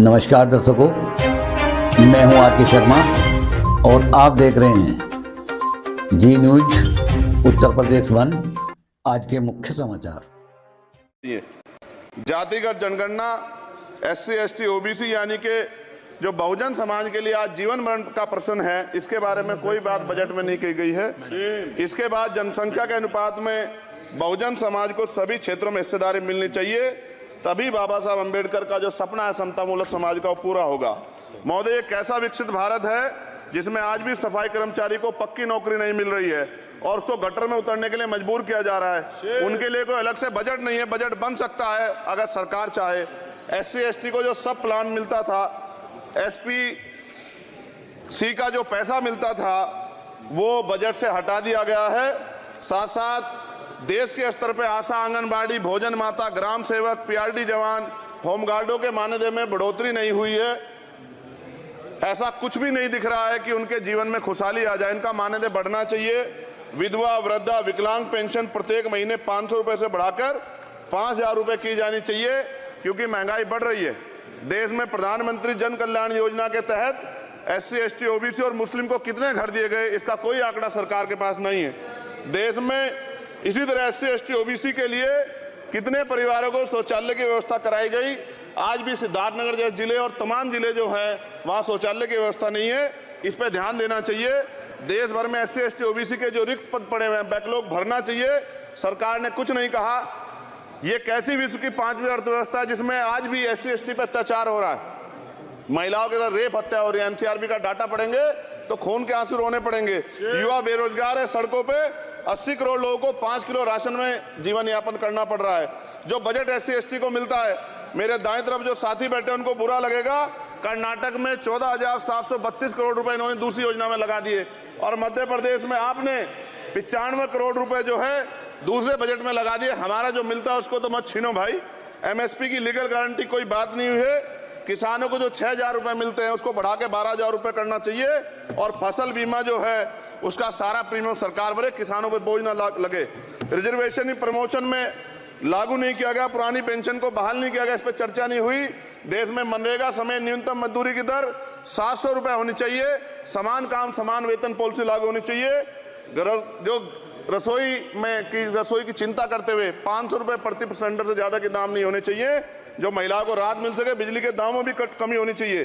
नमस्कार दर्शकों, मैं हूं आर के शर्मा और आप देख रहे हैं जी न्यूज उत्तर प्रदेश 1। आज के मुख्य समाचार। जातिगत जनगणना SC ST OBC यानी कि जो बहुजन समाज के लिए आज जीवन मरण का प्रश्न है, इसके बारे में कोई बात बजट में नहीं की गई है। इसके बाद जनसंख्या के अनुपात में बहुजन समाज को सभी क्षेत्रों में हिस्सेदारी मिलनी चाहिए, तभी बाबा साहब अम्बेडकर का जो सपना है समतामूलक समाज का वो पूरा होगा। महोदय, एक ऐसा विकसित भारत है जिसमें आज भी सफाई कर्मचारी को पक्की नौकरी नहीं मिल रही है और उसको गटर में उतरने के लिए मजबूर किया जा रहा है। उनके लिए कोई अलग से बजट नहीं है। बजट बन सकता है अगर सरकार चाहे। SC ST को जो सब प्लान मिलता था, SPC का जो पैसा मिलता था, वो बजट से हटा दिया गया है। साथ साथ देश के स्तर पे आशा, आंगनबाड़ी, भोजन माता, ग्राम सेवक, PRD जवान, होमगार्डों के मानदेय में बढ़ोतरी नहीं हुई है। ऐसा कुछ भी नहीं दिख रहा है कि उनके जीवन में खुशहाली आ जाए। इनका मानदेय बढ़ना चाहिए। विधवा, वृद्धा, विकलांग पेंशन प्रत्येक महीने 500 रुपए से बढ़ाकर 5000 रुपए की जानी चाहिए, क्योंकि महंगाई बढ़ रही है। देश में प्रधानमंत्री जन कल्याण योजना के तहत SC ST OBC और मुस्लिम को कितने घर दिए गए, इसका कोई आंकड़ा सरकार के पास नहीं है। देश में इसी तरह SC ST OBC के लिए कितने परिवारों को शौचालय की व्यवस्था कराई गई। आज भी सिद्धार्थनगर जैसे जिले और तमाम जिले जो है वहां शौचालय की व्यवस्था नहीं है। इस पर ध्यान देना चाहिए। देश भर में SC ST OBC के जो रिक्त पद पड़े हुए हैं, बैकलॉग भरना चाहिए। सरकार ने कुछ नहीं कहा। ये कैसी विश्व की 5वीं अर्थव्यवस्था है जिसमें आज भी SC ST पे अत्याचार हो रहा है, महिलाओं के साथ रेप हत्या हो रही है। NCRB का डाटा पढ़ेंगे तो खून के आंसू रोने पड़ेंगे। युवा बेरोजगार है, सड़कों पे 80 करोड़ लोगों को 5 किलो राशन में जीवन यापन करना पड़ रहा है। जो बजट SC ST को मिलता है, मेरे दाएं तरफ जो साथी बैठे उनको बुरा लगेगा, कर्नाटक में 14,732 करोड़ रुपए इन्होंने दूसरी योजना में लगा दिए और मध्य प्रदेश में आपने 95 करोड़ रुपए जो है दूसरे बजट में लगा दिए। हमारा जो मिलता है उसको तो मत छीनो भाई। MSP की लीगल गारंटी कोई बात नहीं हुई है। किसानों को जो 6,000 रुपए मिलते हैं उसको बढ़ा के 12,000 रुपए करना चाहिए और फसल बीमा जो है उसका सारा प्रीमियम सरकार भरे, किसानों पर बोझ ना लगे। रिजर्वेशन प्रमोशन में लागू नहीं किया गया, पुरानी पेंशन को बहाल नहीं किया गया, इस पर चर्चा नहीं हुई। देश में मनरेगा समय न्यूनतम मजदूरी की दर 700 रुपए होनी चाहिए। समान काम समान वेतन पॉलिसी लागू होनी चाहिए। जो रसोई की चिंता करते हुए 500 रुपए प्रति सिलेंडर से ज्यादा के दाम नहीं होने चाहिए, जो महिलाओं को राहत मिल सके। बिजली के दामों में भी कमी होनी चाहिए।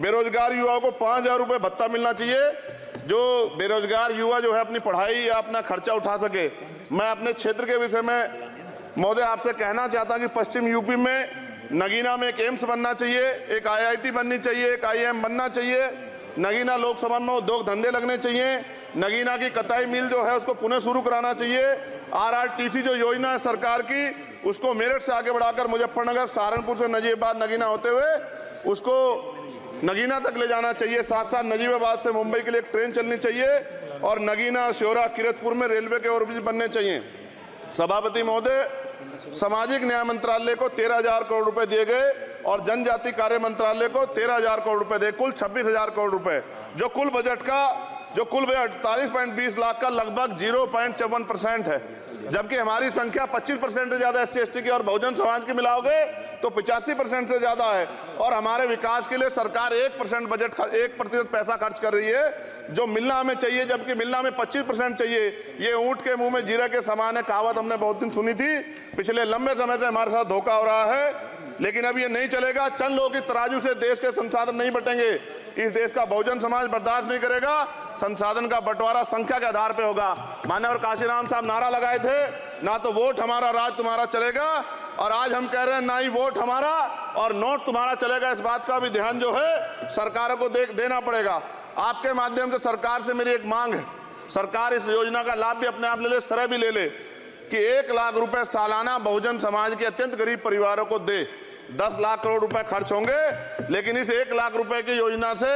बेरोजगार युवाओं को 5,000 रुपए भत्ता मिलना चाहिए, जो बेरोजगार युवा जो है अपनी पढ़ाई या अपना खर्चा उठा सके। मैं अपने क्षेत्र के विषय में महोदय आपसे कहना चाहता हूं कि पश्चिम यूपी में नगीना में एक एम्स बनना चाहिए, एक IIT बननी चाहिए, एक IIM बनना चाहिए। नगीना लोकसभा में उद्योग धंधे लगने चाहिए। नगीना की कताई मिल जो है उसको पुनः शुरू कराना चाहिए। RRTC जो योजना है सरकार की, उसको मेरठ से आगे बढ़ाकर मुजफ्फरनगर, सहारनपुर से नजीबाबाद नगीना होते हुए उसको नगीना तक ले जाना चाहिए। साथ साथ नजीबाबाद से मुंबई के लिए एक ट्रेन चलनी चाहिए और नगीना, श्योरा, किरतपुर में रेलवे के ओवरब्रिज बनने चाहिए। सभापति महोदय, सामाजिक न्याय मंत्रालय को 13,000 करोड़ रुपए दिए गए और जनजाति कार्य मंत्रालय को 13,000 करोड़ रुपए दिए, कुल 26,000 करोड़ रुपए, जो कुल बजट 48.20 लाख का लगभग 0.54% है। जबकि हमारी संख्या 25% से ज्यादा SC ST की और बहुजन समाज की मिलाओगे तो 85% से ज्यादा है। और हमारे विकास के लिए सरकार 1% पैसा खर्च कर रही है, जो मिलना हमें चाहिए, जबकि मिलना हमें 25% चाहिए। ये ऊंट के मुंह में जीरा के समान है, कहावत हमने बहुत दिन सुनी थी। पिछले लंबे समय से हमारे साथ धोखा हो रहा है, लेकिन अब ये नहीं चलेगा। चंद लोगों की तराजू से देश के संसाधन नहीं बटेंगे। इस देश का बहुजन समाज बर्दाश्त नहीं करेगा। संसाधन का बंटवारा संख्या के आधार पे होगा। माननीय काशीराम साहब नारा लगाए थे, ना तो वोट हमारा राज तुम्हारा चलेगा, और आज हम कह रहे हैं ना ही वोट हमारा और नोट तुम्हारा चलेगा। इस बात का भी ध्यान जो है सरकारों को देना पड़ेगा। आपके माध्यम से सरकार से मेरी एक मांग है, सरकार इस योजना का लाभ भी अपने आप ले ले, सरह भी ले ले कि 1 लाख रुपए सालाना बहुजन समाज के अत्यंत गरीब परिवारों को दे। 10 लाख करोड़ रुपए खर्च होंगे, लेकिन इस 1 लाख रुपए की योजना से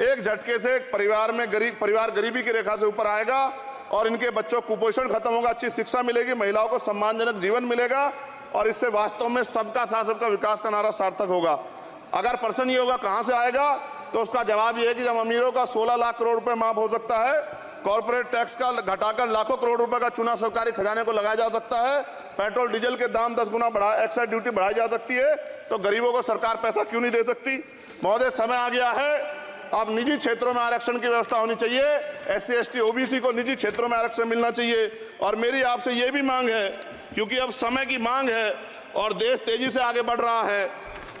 एक झटके से एक परिवार गरीबी की रेखा से ऊपर आएगा और इनके बच्चों को कुपोषण खत्म होगा, अच्छी शिक्षा मिलेगी, महिलाओं को सम्मानजनक जीवन मिलेगा और इससे वास्तव में सबका साथ सबका विकास का नारा सार्थक होगा। अगर प्रश्न ये होगा कहां से आएगा, तो उसका जवाब ये है कि जब अमीरों का 16 लाख करोड़ रुपए माफ हो सकता है कॉर्पोरेट टैक्स का घटाकर लाखों करोड़ रुपए का चूना सरकारी खजाने को लगाया जा सकता है। पेट्रोल डीजल के दाम 10 गुना एक्साइज ड्यूटी बढ़ाई जा सकती है। तो गरीबों को सरकार पैसा क्यों नहीं दे सकती? महोदय, समय आ गया है, अब निजी क्षेत्रों में आरक्षण की व्यवस्था होनी चाहिए। SC ST OBC को निजी क्षेत्रों में आरक्षण मिलना चाहिए। और मेरी आपसे ये भी मांग है, क्योंकि अब समय की मांग है और देश तेजी से आगे बढ़ रहा है,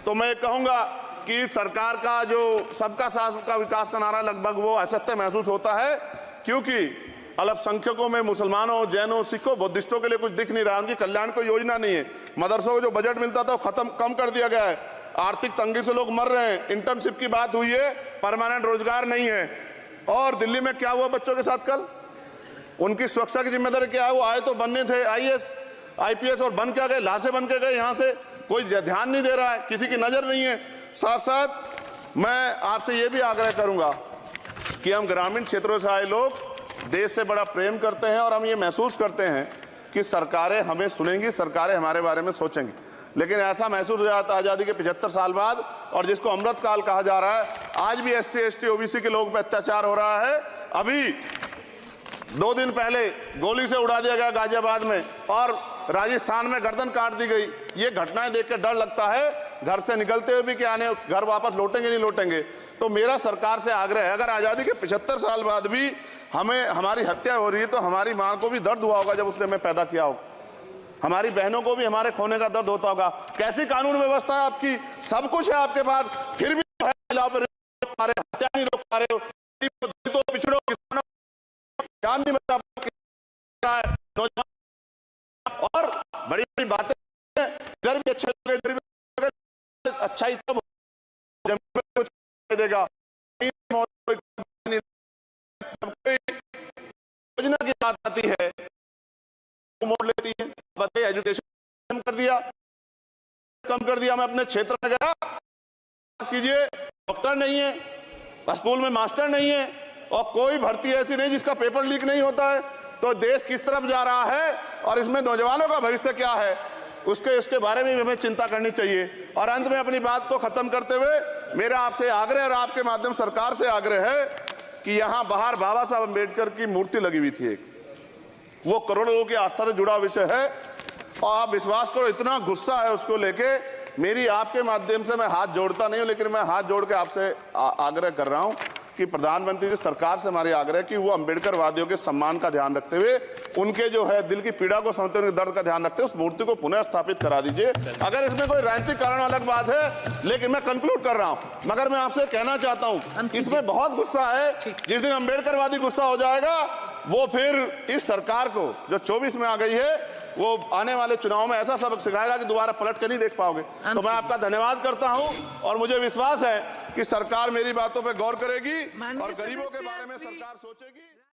तो मैं कहूंगा कि सरकार का जो सबका साथ सबका विकास का नारा लगभग वो असत्य महसूस होता है, क्योंकि अल्पसंख्यकों में मुसलमानों, जैनों, सिखों, बुद्धिस्टों के लिए कुछ दिख नहीं रहा, उनकी कल्याण कोई योजना नहीं है। मदरसों को जो बजट मिलता था वो कम कर दिया गया है। आर्थिक तंगी से लोग मर रहे हैं। इंटर्नशिप की बात हुई है, परमानेंट रोजगार नहीं है। और दिल्ली में क्या हुआ बच्चों के साथ कल? उनकी सुरक्षा की जिम्मेदारी क्या है? वो आए तो बनने थे IAS IPS और बन क्या गए? लाशें बन के गए। यहां से कोई ध्यान नहीं दे रहा है, किसी की नजर नहीं है। साथ साथ मैं आपसे ये भी आग्रह करूंगा कि हम ग्रामीण क्षेत्रों से आए लोग देश से बड़ा प्रेम करते हैं और हम ये महसूस करते हैं कि सरकारें हमें सुनेंगी, सरकारें हमारे बारे में सोचेंगी। लेकिन ऐसा महसूस हो जाता है आजादी के 75 साल बाद, और जिसको अमृत काल कहा जा रहा है, आज भी SC ST OBC के लोगों पर अत्याचार हो रहा है। अभी 2 दिन पहले गोली से उड़ा दिया गया गाजियाबाद में, और राजस्थान में गर्दन काट दी गई। ये घटनाएं देख के डर लगता है, घर से निकलते हुए भी कि आने घर वापस लौटेंगे नहीं लौटेंगे। तो मेरा सरकार से आग्रह है, अगर आजादी के 75 साल बाद भी हमें हमारी हत्या हो रही है, तो हमारी मां को भी दर्द हुआ होगा जब उसने हमें पैदा किया हो। हमारी बहनों को भी हमारे खोने का दर्द होता होगा। कैसी कानून व्यवस्था है आपकी? सब कुछ है आपके पास, फिर भी महिलाओं पर हत्या नहीं रोक पा रहे हो। तो पिछड़ों, किसानों जान नहीं बचा रहा है, नौजवान, और बड़ी बड़ी बातें इधर भी अच्छे लोग, इधर भी अच्छा ही तब जब कुछ देगा। योजना की बात आती है वो मोड़ लेती है। बताइए, एजुकेशन कम कर दिया। मैं अपने क्षेत्र में गया, कीजिए, डॉक्टर नहीं है, स्कूल में मास्टर नहीं है, और कोई भर्ती ऐसी नहीं जिसका पेपर लीक नहीं होता है। तो देश किस तरफ जा रहा है और इसमें नौजवानों का भविष्य क्या है, उसके बारे में हमें चिंता करनी चाहिए। और अंत में अपनी बात को खत्म करते हुए मेरा आपसे आग्रह और आपके माध्यम सरकार से आग्रह है कि यहां बाहर बाबा साहब अम्बेडकर की मूर्ति लगी हुई थी एक, वो करोड़ों लोगों की आस्था से जुड़ा विषय है, और आप विश्वास करो इतना गुस्सा है उसको लेके। मेरी आपके माध्यम से, मैं हाथ जोड़ता नहीं हूं, लेकिन मैं हाथ जोड़ के आपसे आग्रह कर रहा हूं कि प्रधानमंत्री जी, सरकार से हमारी आग्रह कि वो अम्बेडकर वादियों के सम्मान का ध्यान रखते हुए, उनके जो है दिल की पीड़ा को समझते हुए, उनके दर्द का ध्यान रखते हुए उस मूर्ति को पुनः स्थापित करा दीजिए। अगर इसमें कोई राजनीतिक कारण अलग बात है, लेकिन मैं कंक्लूड कर रहा हूं। मगर मैं आपसे कहना चाहता हूं, इसमें बहुत गुस्सा है। जिस दिन अम्बेडकरवादी गुस्सा हो जाएगा, वो फिर इस सरकार को जो 24 में आ गई है, वो आने वाले चुनाव में ऐसा सबक सिखाएगा कि दोबारा पलट के नहीं देख पाओगे। तो मैं आपका धन्यवाद करता हूं, और मुझे विश्वास है कि सरकार मेरी बातों पर गौर करेगी और गरीबों के बारे में सरकार सोचेगी।